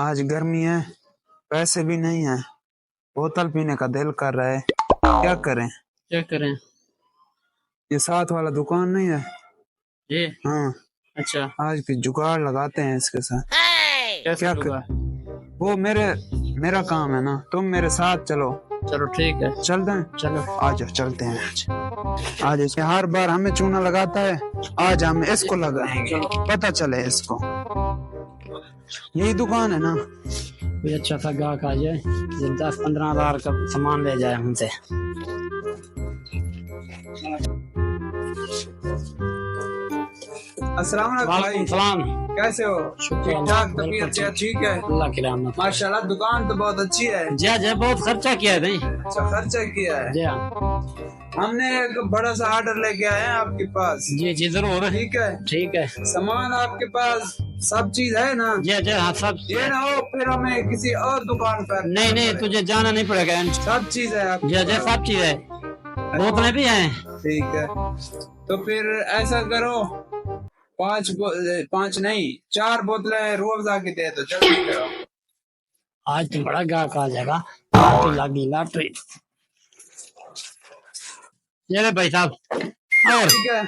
आज गर्मी है, पैसे भी नहीं है, बोतल पीने का दिल कर रहा है। क्या करें? क्या करें? ये साथ वाला दुकान नहीं है? ये हाँ, अच्छा, आज की जुगाड़ लगाते हैं इसके साथ। क्या होगा? वो मेरा काम है ना, तुम मेरे साथ चलो। चलो ठीक है, चलते हैं, चलो आज चलते हैं। आज इसके हर बार हमें चूना लगाता है, आज हम इसको लगाएंगे, पता चले इसको। यही दुकान है ना? कोई अच्छा सा गाहक आ जाए जो 10-15 हज़ार का सामान ले जाए हमसे। अस्सलाम वालेकुम भाई, वालेकुम सलाम। कैसे हो? शुक्र ठीक ठाक, तबीयत सेहत ठीक है? अल्लाह की रहमत। माशाल्लाह, दुकान तो बहुत अच्छी है। जी बहुत खर्चा किया है नहीं। अच्छा, खर्चा किया है। जी हमने एक बड़ा सा ऑर्डर लेके आए हैं आपके पास। जी जरूर। ठीक है, ठीक है। सामान आपके पास सब चीज है ना? जी हाँ सब। ये ना हो फिर हमें किसी और दुकान पर। नहीं तुझे जाना नहीं पड़ेगा। सब चीज है आपके जी पास? सब चीज है, बोतलें भी हैं। ठीक है, तो फिर ऐसा करो, 5 नहीं 4 बोतलें रूअफ़ज़ा की दे दो, जल्दी करो। आज तो बड़ा गाहक आ जाएगा, लॉटरी लगी लॉटरी। ये ले भाई साहब, और ठीक है,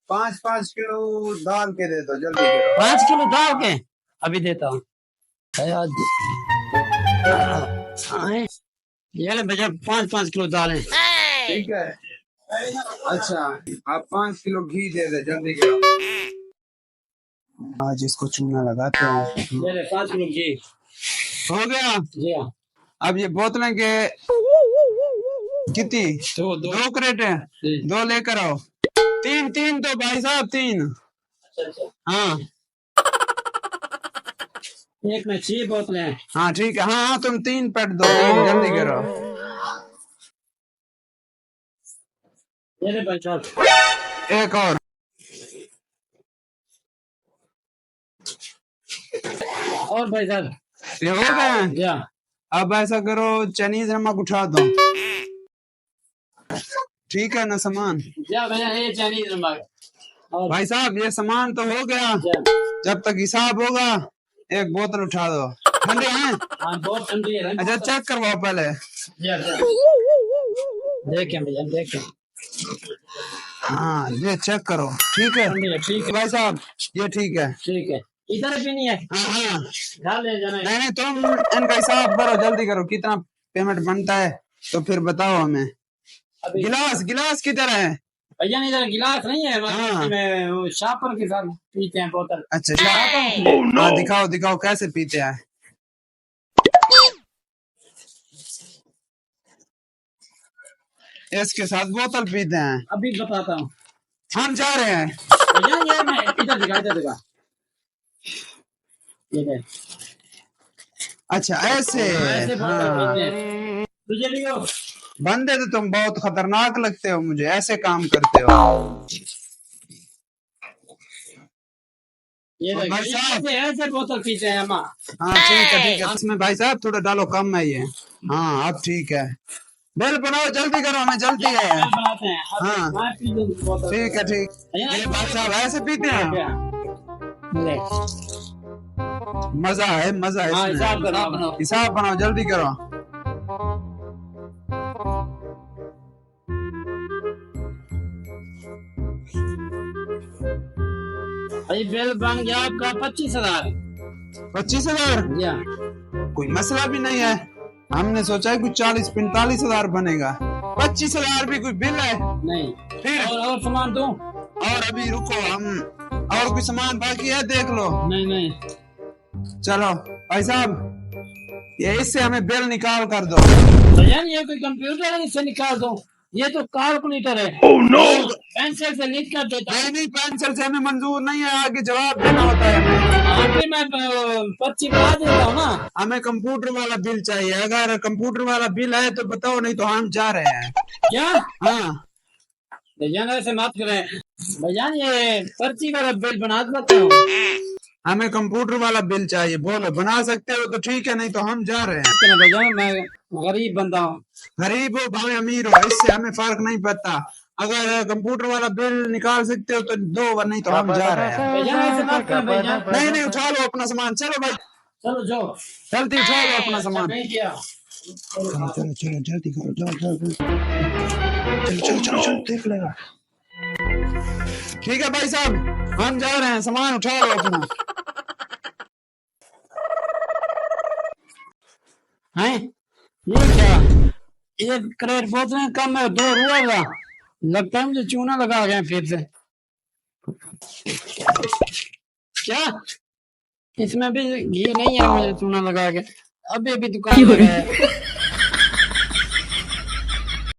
5-5 किलो दाल के दे दो, जल्दी करो। 5 किलो दाल के अभी देता हूँ। ये ले भैया 5-5 किलो दाल है। ठीक है, अच्छा आप 5 किलो घी दे दे, जल्दी करो। आज इसको चूना लगाते हैं। ये ले 5 किलो घी हो गया। जी हाँ। अब ये बोतलें के कितनी? दो क्रेट है, 2 लेकर आओ। 3 तो भाई साहब 3। अच्छा। हाँ एक में 6 बोतलें हैं। हाँ ठीक है, हाँ तुम 3 पेट दो, जल्दी करो। ये ले भाई साहब, एक और भाई साहब ये हो गए। जी हाँ। अब ऐसा करो, चाइनीज नमक उठा दो। ठीक है ना सामान? जी हाँ भैया, ये चाइनीज नमक। और भाई साहब ये सामान तो हो गया, जब तक हिसाब होगा एक बोतल उठा दो। ठंडे हैं? हाँ बहुत ठंडी है। अच्छा चेक करवाओ पहले। देखें भैया देखें। हाँ ये चेक करो, ठीक है? ठीक है भाई साहब ये ठीक है। ठीक है, इधर भी नहीं है। हाँ घर ले जाना है। नहीं तुम इनका हिसाब करो, जल्दी करो, कितना पेमेंट बनता है तो फिर बताओ हमें। गिलास किधर है? भैया इधर गिलास नहीं है, हाँ। में वो शापर के साथ पीते हैं बोतल। अच्छा हाँ दिखाओ कैसे पीते हैं। इसके साथ बोतल पीते हैं। अभी बताता हूँ, हम जा रहे हैं। भैया ये मैं इधर दिखा ये देख। अच्छा ऐसे हाँ। तुझे लियो बंदे तो तुम बहुत खतरनाक लगते हो मुझे, ऐसे काम करते हो। ये देख भाई साहब ऐसे बोतल पीते हैं हम। हाँ ठीक है, इसमें भाई साहब थोड़ा डालो, कम है ये। हाँ अब ठीक है, बिल बनाओ, जल्दी करो, हमें जल्दी है। हाँ ठीक है ये भाई साहब ऐसे पीते हैं? मजा है इसमें। हिसाब बनाओ, जल्दी करो। भाई बिल बन गया आपका 25,000। 25,000? कोई मसला भी नहीं है, हमने सोचा है कुछ 40-45 हजार बनेगा। 25,000 भी कोई बिल है? नहीं। फिर और सामान दूं? और अभी रुको, हम और कोई सामान बाकी है देख लो। नहीं चलो भाई साहब ये इससे हमें बिल निकाल कर दो। भैया ये कोई कंप्यूटर है, इससे निकाल दो, ये तो कैलकुलेटर है। पेंसिल से लिख कर देता हूँ। नहीं पेंसिल से हमें मंजूर नहीं है, आगे जवाब देना होता है हमें। आगे मैं पर्ची बना देता हूँ ना। हमें कंप्यूटर वाला बिल चाहिए, अगर कंप्यूटर वाला बिल है तो बताओ, नहीं तो हम जा रहे हैं। क्या? हाँ भैया ऐसे मत करें भैया, ये पर्ची वाला बिल बना देता हूँ। हमें कंप्यूटर वाला बिल चाहिए, बोलो बना सकते हो तो ठीक है, नहीं तो हम जा रहे हैं। भैया मैं गरीब बंदा हूँ। गरीब हो भाई अमीर हो, इससे हमें फर्क नहीं पड़ता। अगर कंप्यूटर वाला बिल निकाल सकते हो तो दो, नहीं तो हम जा रहे हैं। भैया ऐसे मत करें भैया। नहीं उठा लो अपना सामान, चलो भाई। चलो जाओ। जल्दी उठाओ अपना सामान। नहीं किया। चलो चलो चलो जल्दी करो, जाओ जाओ चलो चलो चलो चलो, देख लेगा। ठीक है भाई साहब, हम जा रहे हैं, सामान उठाओ अपना। हैं ये क्या, ये क्रेट बोतलें कम है, 2 रुआ का लगता है मुझे चूना लगा गया फिर से। क्या इसमें भी घी नहीं है, मुझे चूना लगा के अभी दुकान लगा है।